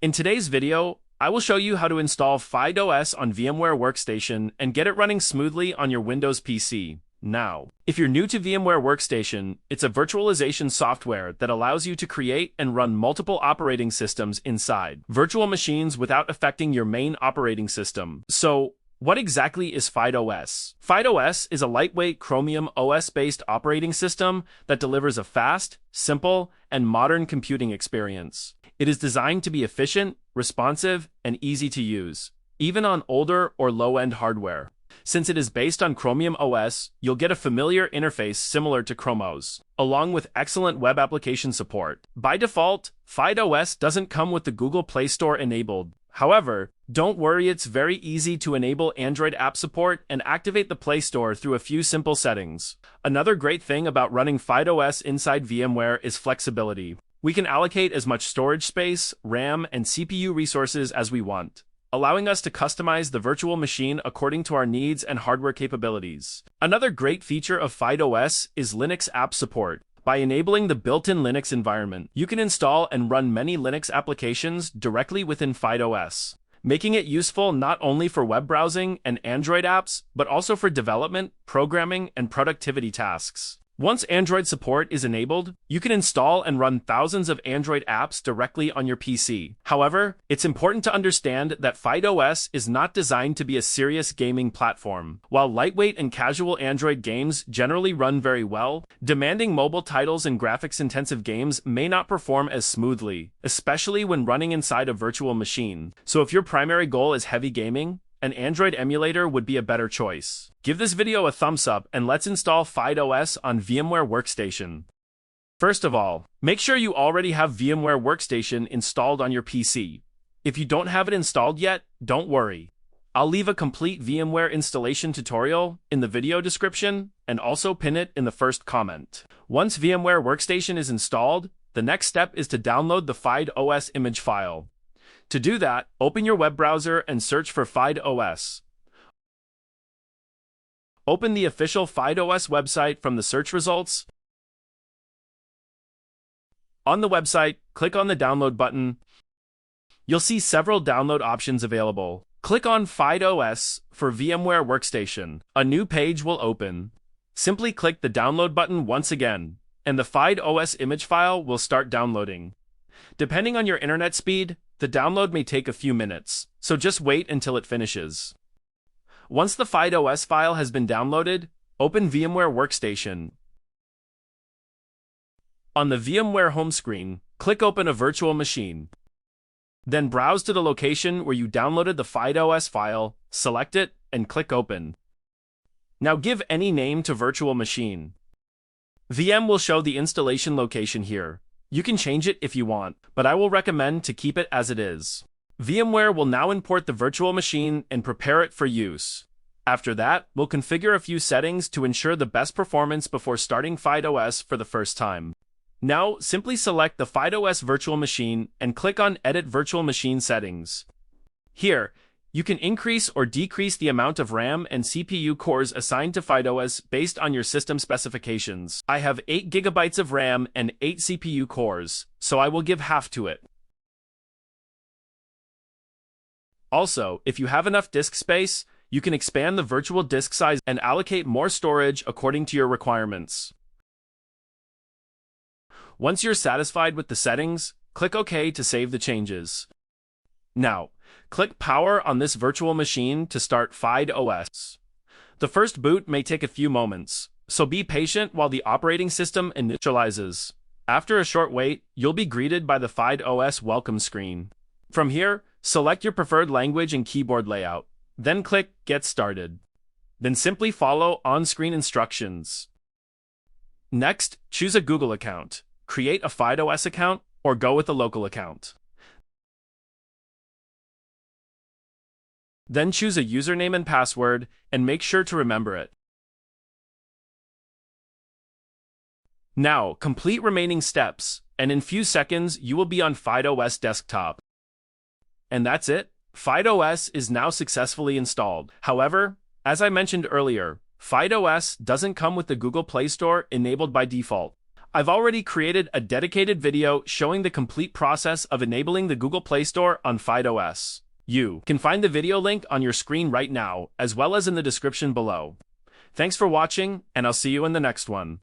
In today's video, I will show you how to install FydeOS on VMware Workstation and get it running smoothly on your Windows PC. Now, if you're new to VMware Workstation, it's a virtualization software that allows you to create and run multiple operating systems inside virtual machines without affecting your main operating system. So, what exactly is FydeOS? FydeOS is a lightweight Chromium OS-based operating system that delivers a fast, simple, and modern computing experience. It is designed to be efficient, responsive, and easy to use, even on older or low-end hardware. Since it is based on Chromium OS, you'll get a familiar interface similar to Chrome OS, along with excellent web application support. By default, FydeOS doesn't come with the Google PlayStore enabled. However, don't worry, it's very easy to enable Android app support and activate the Play Store through a few simple settings. Another great thing about running FydeOS inside VMware is flexibility. We can allocate as much storage space, RAM, and CPU resources as we want, allowing us to customize the virtual machine according to our needs and hardware capabilities. Another great feature of FydeOS is Linux app support. By enabling the built-in Linux environment, you can install and run many Linux applications directly within FydeOS, making it useful not only for web browsing and Android apps, but also for development, programming, and productivity tasks. Once Android support is enabled, you can install and run thousands of Android apps directly on your PC. However, it's important to understand that FydeOS is not designed to be a serious gaming platform. While lightweight and casual Android games generally run very well, demanding mobile titles and graphics-intensive games may not perform as smoothly, especially when running inside a virtual machine. So if your primary goal is heavy gaming, an Android emulator would be a better choice. Give this video a thumbs up and let's install FydeOS on VMware Workstation. First of all, make sure you already have VMware Workstation installed on your PC. If you don't have it installed yet, don't worry. I'll leave a complete VMware installation tutorial in the video description and also pin it in the first comment. Once VMware Workstation is installed, the next step is to download the FydeOS image file. To do that, open your web browser and search for FydeOS. Open the official FydeOS website from the search results. On the website, click on the download button. You'll see several download options available. Click on FydeOS for VMware Workstation. A new page will open. Simply click the download button once again, and the FydeOS image file will start downloading. Depending on your internet speed, the download may take a few minutes, so just wait until it finishes. Once the FydeOS file has been downloaded, open VMware Workstation. On the VMware home screen, click Open a virtual machine. Then browse to the location where you downloaded the FydeOS file, select it, and click Open. Now give any name to virtual machine. VM will show the installation location here. You can change it if you want, but I will recommend to keep it as it is. VMware will now import the virtual machine and prepare it for use. After that, we'll configure a few settings to ensure the best performance before starting FydeOS for the first time. Now, simply select the FydeOS virtual machine and click on Edit Virtual Machine Settings. Here, you can increase or decrease the amount of RAM and CPU cores assigned to FydeOS based on your system specifications. I have 8 GB of RAM and 8 CPU cores, so I will give half to it. Also, if you have enough disk space, you can expand the virtual disk size and allocate more storage according to your requirements. Once you're satisfied with the settings, click OK to save the changes. Now, click Power on this virtual machine to start FydeOS. The first boot may take a few moments, so be patient while the operating system initializes. After a short wait, you'll be greeted by the FydeOS welcome screen. From here, select your preferred language and keyboard layout. Then click Get Started. Then simply follow on-screen instructions. Next, choose a Google account, create a FydeOS account, or go with a local account. Then choose a username and password, and make sure to remember it. Now, complete remaining steps, and in few seconds, you will be on FydeOS desktop. And that's it. FydeOS is now successfully installed. However, as I mentioned earlier, FydeOS doesn't come with the Google Play Store enabled by default. I've already created a dedicated video showing the complete process of enabling the Google Play Store on FydeOS. You can find the video link on your screen right now, as well as in the description below. Thanks for watching, and I'll see you in the next one.